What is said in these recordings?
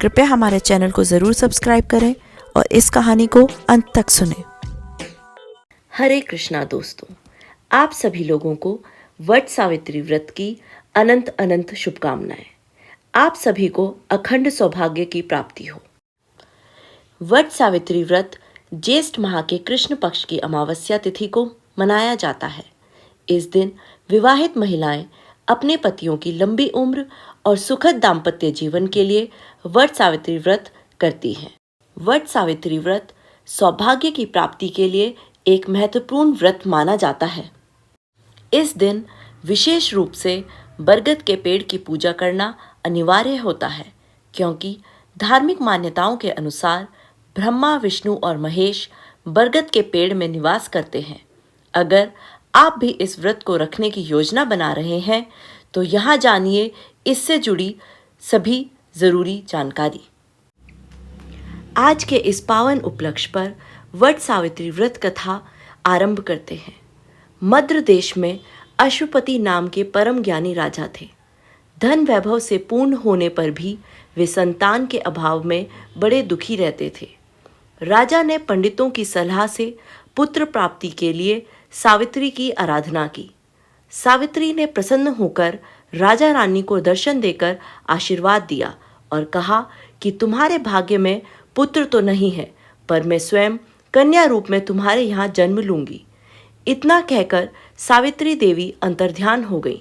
कृपया हमारे चैनल को ज़रूर सब्सक्राइब करें और इस कहानी को अंत तक सुनें। हरे कृष्णा दोस्तों, आप सभी लोगों को वट सावित्री व्रत की अनंत अनंत शुभकामनाएं। आप सभी को अखंड सौभाग्य की प्राप्ति हो। वट सावित्री व्रत ज्येष्ठ माह के कृष्ण पक्ष की अमावस्या तिथि को मनाया जाता है। इस दिन विवाहित महिलाएं अपने पतियों की लंबी उम्र और सुखद दाम्पत्य जीवन के लिए वट सावित्री व्रत करती हैं। वट सावित्री व्रत सौभाग्य की प्राप्ति के लिए एक महत्वपूर्ण व्रत माना जाता है। इस दिन विशेष रूप से बरगद के पेड़ की पूजा करना अनिवार्य होता है, क्योंकि धार्मिक मान्यताओं के अनुसार ब्रह्मा, विष्णु और महेश बरगद के पेड़ में निवास करते हैं। अगर आप भी इस व्रत को रखने की योजना बना रहे हैं तो यहाँ जानिए इससे जुड़ी सभी जरूरी जानकारी। आज के इस पावन उपलक्ष्य पर वट सावित्री व्रत कथा आरंभ करते हैं। मद्र देश में अश्वपति नाम के परम ज्ञानी राजा थे। धन वैभव से पूर्ण होने पर भी वे संतान के अभाव में बड़े दुखी रहते थे। राजा ने पंडितों की सलाह से पुत्र प्राप्ति के लिए सावित्री की आराधना की। सावित्री ने प्रसन्न होकर राजा रानी को दर्शन देकर आशीर्वाद दिया और कहा कि तुम्हारे भाग्य में पुत्र तो नहीं है, पर मैं स्वयं कन्या रूप में तुम्हारे यहाँ जन्म लूंगी। इतना कहकर सावित्री देवी अंतर्ध्यान हो गई।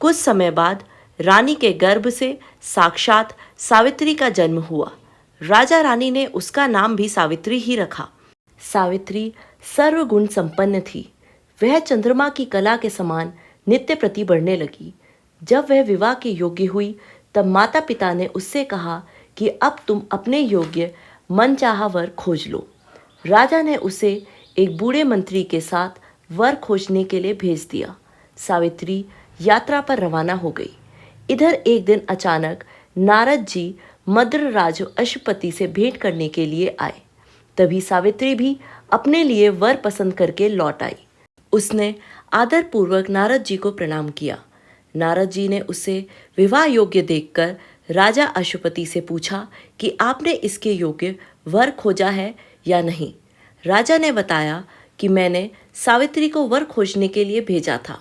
कुछ समय बाद रानी के गर्भ से साक्षात सावित्री का जन्म हुआ। राजा रानी ने उसका नाम भी सावित्री ही रखा। सावित्री सर्वगुण संपन्न थी। वह चंद्रमा की कला के समान नित्य प्रति बढ़ने लगी। जब वह विवाह के योग्य हुई तब माता पिता ने उससे कहा कि अब तुम अपने योग्य मनचाहा वर खोज लो। राजा ने उसे एक बूढ़े मंत्री के साथ वर खोजने के लिए भेज दिया। सावित्री यात्रा पर रवाना हो गई। इधर एक दिन अचानक नारद जी मद्र राज अश्वपति से भेंट करने के लिए आए। तभी सावित्री भी अपने लिए वर पसंद करके लौट आई। उसने आदरपूर्वक नारद जी को प्रणाम किया। नारद जी ने उसे विवाह योग्य देखकर राजा अश्वपति से पूछा कि आपने इसके योग्य वर खोजा है या नहीं। राजा ने बताया कि मैंने सावित्री को वर खोजने के लिए भेजा था।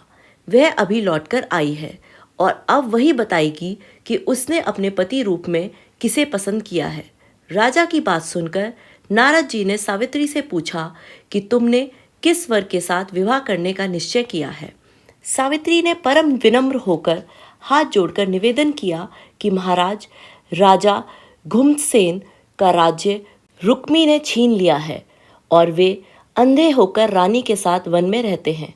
वह अभी लौटकर आई है और अब वही बताएगी कि उसने अपने पति रूप में किसे पसंद किया है। राजा की बात सुनकर नारद जी ने सावित्री से पूछा कि तुमने किस वर के साथ विवाह करने का निश्चय किया है। सावित्री ने परम विनम्र होकर हाथ जोड़कर निवेदन किया कि महाराज, राजा घुमसेन का राज्य रुक्मी ने छीन लिया है और वे अंधे होकर रानी के साथ वन में रहते हैं।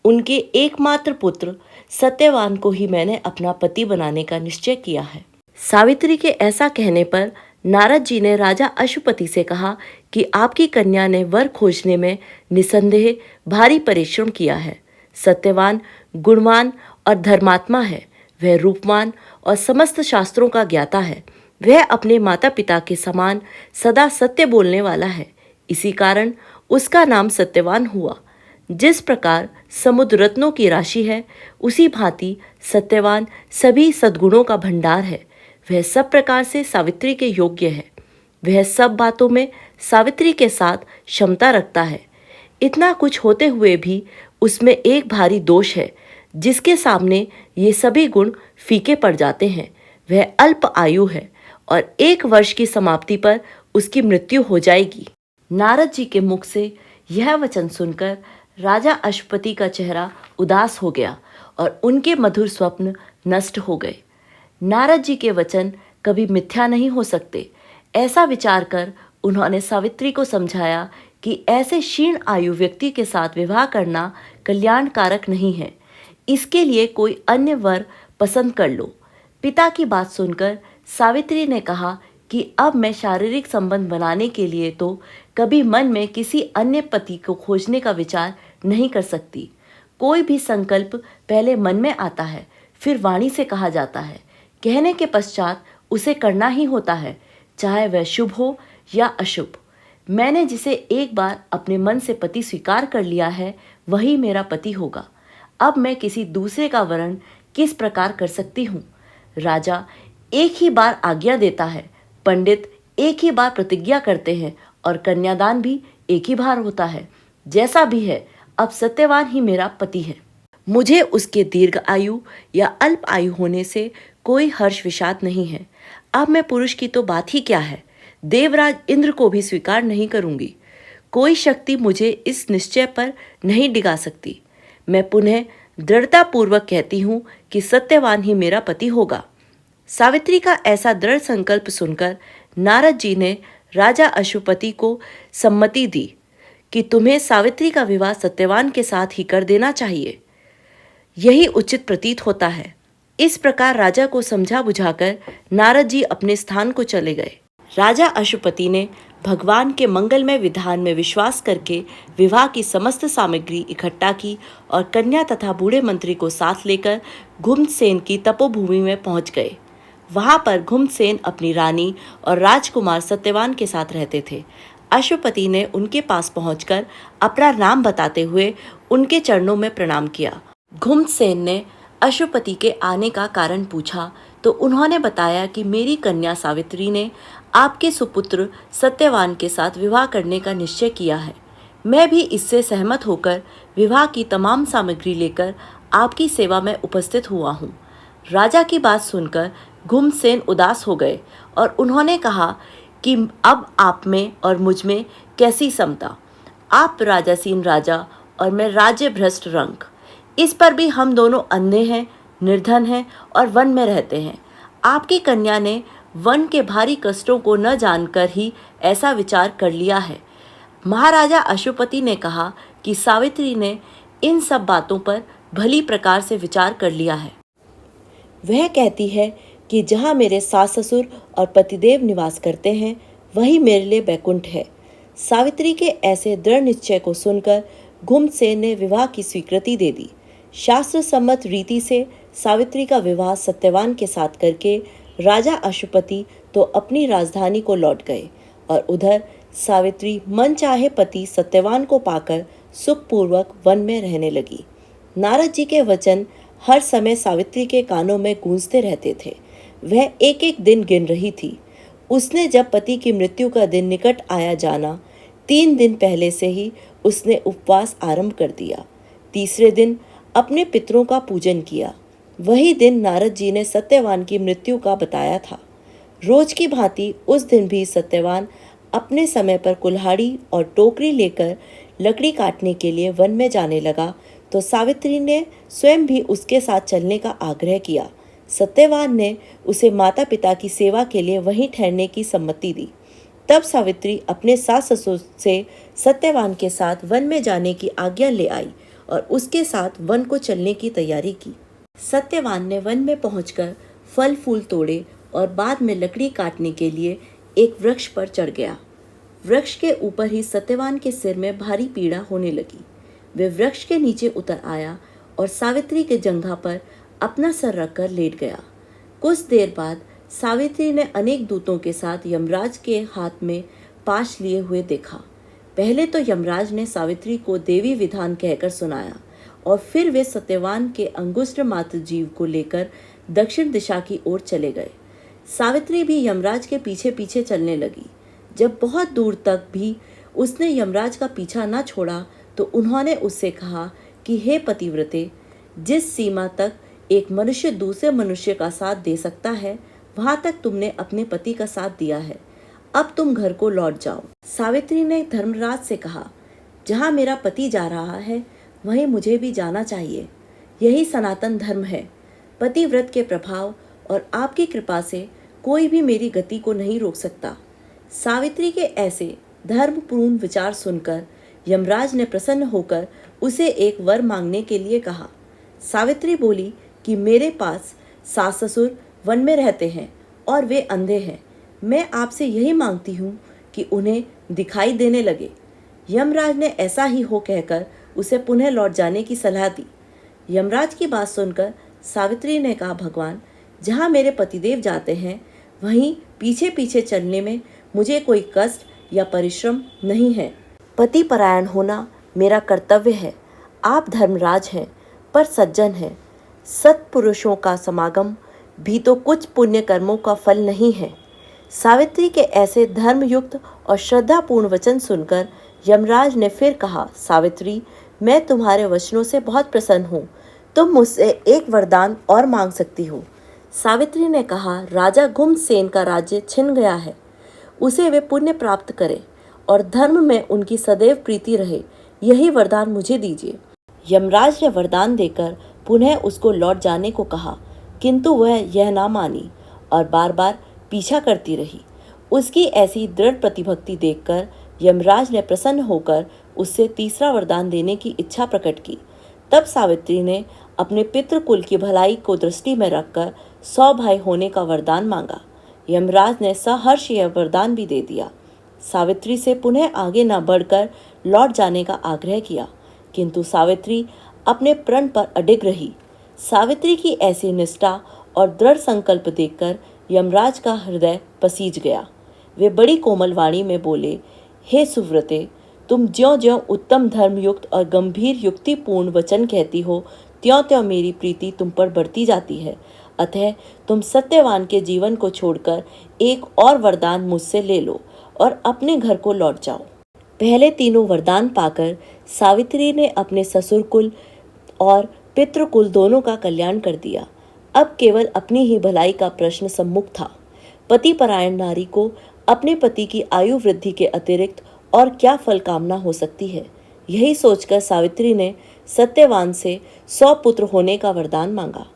उनके एकमात्र पुत्र सत्यवान को ही मैंने अपना पति बनाने का निश्चय किया है। सावित्री के ऐसा कहने पर नारद जी ने राजा अश्वपति से कहा कि आपकी कन्या ने वर खोजने में निसंदेह भारी परिश्रम किया है। सत्यवान गुणवान और धर्मात्मा है। वह रूपवान और समस्त शास्त्रों का ज्ञाता है। वह अपने माता पिता के समान सदा सत्य बोलने वाला है। इसी कारण उसका नाम सत्यवान हुआ। जिस प्रकार समुद्र रत्नों की राशि है, उसी भांति सत्यवान सभी सद्गुणों का भंडार है। वह सब प्रकार से सावित्री के योग्य है। वह सब बातों में सावित्री के साथ क्षमता रखता है। इतना कुछ होते हुए भी उसमें एक भारी दोष है, जिसके सामने ये सभी गुण फीके पड़ जाते हैं। वह अल्प आयु है और 1 वर्ष की समाप्ति पर उसकी मृत्यु हो जाएगी। नारद जी के मुख से यह वचन सुनकर राजा अश्वपति का चेहरा उदास हो गया और उनके मधुर स्वप्न नष्ट हो गए। नारद जी के वचन कभी मिथ्या नहीं हो सकते। ऐसा विचार कर उन्होंने सावित्री को समझाया कि ऐसे क्षीण आयु व्यक्ति के साथ विवाह करना कल्याणकारक नहीं है। इसके लिए कोई अन्य वर पसंद कर लो। पिता की बात सुनकर सावित्री ने कहा कि अब मैं शारीरिक संबंध बनाने के लिए तो कभी मन में किसी अन्य पति को खोजने का विचार नहीं कर सकती। कोई भी संकल्प पहले मन में आता है, फिर वाणी से कहा जाता है। कहने के पश्चात उसे करना ही होता है, चाहे वह शुभ हो या अशुभ। मैंने जिसे एक बार अपने मन से पति स्वीकार कर लिया है, वही मेरा पति होगा। अब मैं किसी दूसरे का वर्ण किस प्रकार कर सकती हूँ? राजा एक ही बार आज्ञा देता है, पंडित एक ही बार प्रतिज्ञा करते हैं और कन्यादान भी एक ही बार होता है। जैसा भी है, अब सत्यवान ही मेरा पति है। मुझे उसके दीर्घ आयु या अल्प आयु होने से कोई हर्ष विषाद नहीं है। अब मैं पुरुष की तो बात ही क्या है, देवराज इंद्र को भी स्वीकार नहीं करूंगी। कोई शक्ति मुझे इस निश्चय पर नहीं डिगा सकती। मैं पुनः दृढ़तापूर्वक कहती हूँ कि सत्यवान ही मेरा पति होगा। सावित्री का ऐसा दृढ़ संकल्प सुनकर नारद जी ने राजा अश्वपति को सम्मति दी कि तुम्हें सावित्री का विवाह सत्यवान के साथ ही कर देना चाहिए, यही उचित प्रतीत होता है। इस प्रकार राजा को समझा बुझाकर नारद जी अपने स्थान को चले गए। राजा अश्वपति ने भगवान के मंगलमय विधान में विश्वास करके विवाह की समस्त सामग्री इकट्ठा की और कन्या तथा बूढ़े मंत्री को साथ लेकर घुमसेन की तपोभूमि में पहुंच गए। वहां पर घुमसेन अपनी रानी और राजकुमार सत्यवान के साथ रहते थे। अश्वपति ने उनके पास पहुंचकर अपना नाम बताते हुए उनके चरणों में प्रणाम किया। घुमसेन ने अश्वपति के आने का कारण पूछा तो उन्होंने बताया कि मेरी कन्या सावित्री ने आपके सुपुत्र सत्यवान के साथ विवाह करने का निश्चय किया है। मैं भी इससे सहमत होकर विवाह की तमाम सामग्री लेकर आपकी सेवा में उपस्थित हुआ हूँ। राजा की बात सुनकर घुमसेन उदास हो गए और उन्होंने कहा कि अब आप में और मुझ में कैसी समता। आप राजासीन राजा और मैं राज्य भ्रष्ट रंक। इस पर भी हम दोनों अंधे हैं, निर्धन हैं और वन में रहते हैं। आपकी कन्या ने वन के भारी कष्टों को न जानकर ही ऐसा विचार कर लिया है। महाराजा अश्वपति ने कहा कि सावित्री ने इन सब बातों पर भली प्रकार से विचार कर लिया है। वह कहती है कि जहाँ मेरे सास ससुर और पतिदेव निवास करते हैं वही मेरे लिए बैकुंठ है। सावित्री के ऐसे दृढ़ निश्चय को सुनकर घुमसेन ने विवाह की स्वीकृति दे दी। शास्त्र सम्मत रीति से सावित्री का विवाह सत्यवान के साथ करके राजा अश्वपति तो अपनी राजधानी को लौट गए और उधर सावित्री मनचाहे पति सत्यवान को पाकर सुखपूर्वक वन में रहने लगी। नारद जी के वचन हर समय सावित्री के कानों में गूंजते रहते थे। वह एक एक दिन गिन रही थी। उसने जब पति की मृत्यु का दिन निकट आया जाना, 3 दिन पहले से ही उसने उपवास आरंभ कर दिया। तीसरे दिन अपने पितरों का पूजन किया। वही दिन नारद जी ने सत्यवान की मृत्यु का बताया था। रोज की भांति उस दिन भी सत्यवान अपने समय पर कुल्हाड़ी और टोकरी लेकर लकड़ी काटने के लिए वन में जाने लगा तो सावित्री ने स्वयं भी उसके साथ चलने का आग्रह किया। सत्यवान ने उसे माता पिता की सेवा के लिए वहीं ठहरने की सम्मति दी। तब सावित्री अपने सास ससुर से सत्यवान के साथ वन में जाने की आज्ञा ले आई और उसके साथ वन को चलने की तैयारी की। सत्यवान ने वन में पहुंचकर फल फूल तोड़े और बाद में लकड़ी काटने के लिए एक वृक्ष पर चढ़ गया। वृक्ष के ऊपर ही सत्यवान के सिर में भारी पीड़ा होने लगी। वे वृक्ष के नीचे उतर आया और सावित्री के जंघा पर अपना सर रखकर लेट गया। कुछ देर बाद सावित्री ने अनेक दूतों के साथ यमराज के हाथ में पाश लिए हुए देखा। पहले तो यमराज ने सावित्री को देवी विधान कहकर सुनाया और फिर वे सत्यवान के अंगुष्ठ मात्र जीव को लेकर दक्षिण दिशा की ओर चले गए। सावित्री भी यमराज के पीछे पीछे चलने लगी। जब बहुत दूर तक भी उसने यमराज का पीछा न छोड़ा तो उन्होंने उससे कहा कि हे पतिव्रते, जिस सीमा तक एक मनुष्य दूसरे मनुष्य का साथ दे सकता है वहां तक तुमने अपने पति का साथ दिया है। अब तुम घर को लौट जाओ। सावित्री ने धर्मराज से कहा, जहाँ मेरा पति जा रहा है वहीं मुझे भी जाना चाहिए। यही सनातन धर्म है। पतिव्रत के प्रभाव और आपकी कृपा से कोई भी मेरी गति को नहीं रोक सकता। सावित्री के ऐसे धर्मपूर्ण विचार सुनकर यमराज ने प्रसन्न होकर उसे एक वर मांगने के लिए कहा। सावित्री बोली कि मेरे पास सास ससुर वन में रहते हैं और वे अंधे हैं। मैं आपसे यही मांगती हूँ कि उन्हें दिखाई देने लगे। यमराज ने ऐसा ही हो कहकर उसे पुनः लौट जाने की सलाह दी। यमराज की बात सुनकर सावित्री ने कहा, भगवान, जहाँ मेरे पतिदेव जाते हैं वहीं पीछे पीछे चलने में मुझे कोई कष्ट या परिश्रम नहीं है। पति परायण होना मेरा कर्तव्य है। आप धर्मराज हैं पर सज्जन हैं। सत्पुरुषों का समागम भी तो कुछ पुण्य कर्मों का फल नहीं है। सावित्री के ऐसे धर्मयुक्त और श्रद्धापूर्ण वचन सुनकर यमराज ने फिर कहा, सावित्री, मैं तुम्हारे वचनों से बहुत प्रसन्न हूँ। तुम मुझसे एक वरदान और मांग सकती हो। सावित्री ने कहा, राजा गुम्नसेन का राज्य छिन गया है, उसे वे पुण्य प्राप्त करे और धर्म में उनकी सदैव प्रीति रहे, यही वरदान मुझे दीजिए। यमराज ने वरदान देकर पुनः उसको लौट जाने को कहा, किंतु वह यह ना मानी और बार बार पीछा करती रही। उसकी ऐसी दृढ़ प्रतिभक्ति देखकर यमराज ने प्रसन्न होकर उससे तीसरा वरदान देने की इच्छा प्रकट की। तब सावित्री ने अपने पितृकुल की भलाई को दृष्टि में रखकर 100 भाई होने का वरदान मांगा। यमराज ने सहर्ष यह वरदान भी दे दिया। सावित्री से पुनः आगे न बढ़कर लौट जाने का आग्रह किया, किंतु सावित्री अपने प्रण पर अडिग रही। सावित्री की ऐसी निष्ठा और दृढ़ संकल्प देखकर यमराज का हृदय पसीज गया। वे बड़ी कोमल वाणी में बोले, हे सुव्रते, तुम ज्यों-ज्यों उत्तम धर्मयुक्त और गंभीर युक्तिपूर्ण वचन कहती हो, त्यों-त्यों मेरी प्रीति तुम पर बढ़ती जाती है। अतः तुम सत्यवान के जीवन को छोड़कर एक और वरदान मुझसे ले लो और अपने घर को लौट जाओ। पहले तीनों वरदान पाकर सावित्री ने अपने ससुरकुल और पितृकुल दोनों का कल्याण कर दिया। अब केवल अपनी ही भलाई का प्रश्न सम्मुख था। पतिपरायण नारी को अपने पति की आयु वृद्धि के अतिरिक्त और क्या फल कामना हो सकती है। यही सोचकर सावित्री ने सत्यवान से 100 पुत्र होने का वरदान मांगा।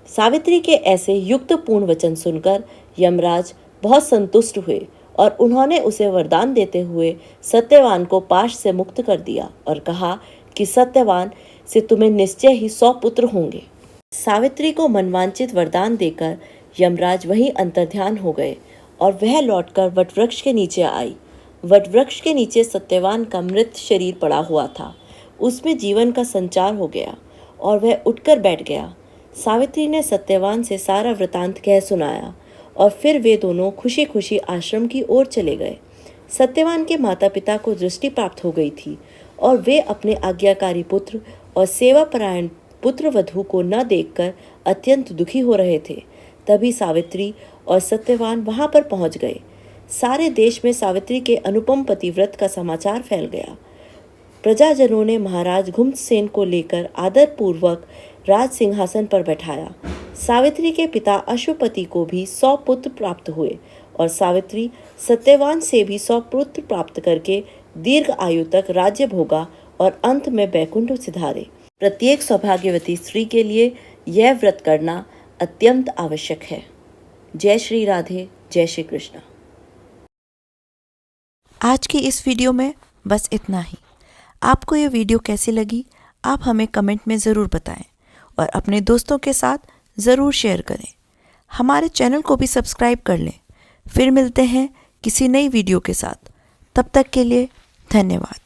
सावित्री के ऐसे युक्तपूर्ण वचन सुनकर यमराज बहुत संतुष्ट हुए और उन्होंने उसे वरदान देते हुए सत्यवान को पाश से मुक्त कर दिया और कहा कि सत्यवान से तुम्हें निश्चय ही 100 पुत्र होंगे। सावित्री को मनवांचित वरदान देकर यमराज वहीं अंतर्ध्यान हो गए और वह लौटकर वटवृक्ष के नीचे आई। वटवृक्ष के नीचे सत्यवान का मृत शरीर पड़ा हुआ था। उसमें जीवन का संचार हो गया और वह उठकर बैठ गया। सावित्री ने सत्यवान से सारा वृतांत कह सुनाया और फिर वे दोनों खुशी खुशी आश्रम की ओर चले गए। सत्यवान के माता पिता को दृष्टि प्राप्त हो गई थी और वे अपने आज्ञाकारी पुत्र और सेवापरायण पुत्र वधू को न देखकर अत्यंत दुखी हो रहे थे। तभी सावित्री और सत्यवान वहां पर पहुंच गए। सारे देश में सावित्री के अनुपम पतिव्रत का समाचार फैल गया। प्रजाजनों ने महाराज गुम्नसेन को लेकर आदर पूर्वक राज सिंहासन पर बैठाया। सावित्री के पिता अश्वपति को भी 100 पुत्र प्राप्त हुए और सावित्री सत्यवान से भी 100 पुत्र प्राप्त करके दीर्घ आयु तक राज्य भोगा और अंत में बैकुंठ सिधारे। प्रत्येक सौभाग्यवती स्त्री के लिए यह व्रत करना अत्यंत आवश्यक है। जय श्री राधे, जय श्री कृष्ण। आज की इस वीडियो में बस इतना ही। आपको ये वीडियो कैसी लगी, आप हमें कमेंट में ज़रूर बताएं और अपने दोस्तों के साथ ज़रूर शेयर करें। हमारे चैनल को भी सब्सक्राइब कर लें। फिर मिलते हैं किसी नई वीडियो के साथ। तब तक के लिए धन्यवाद।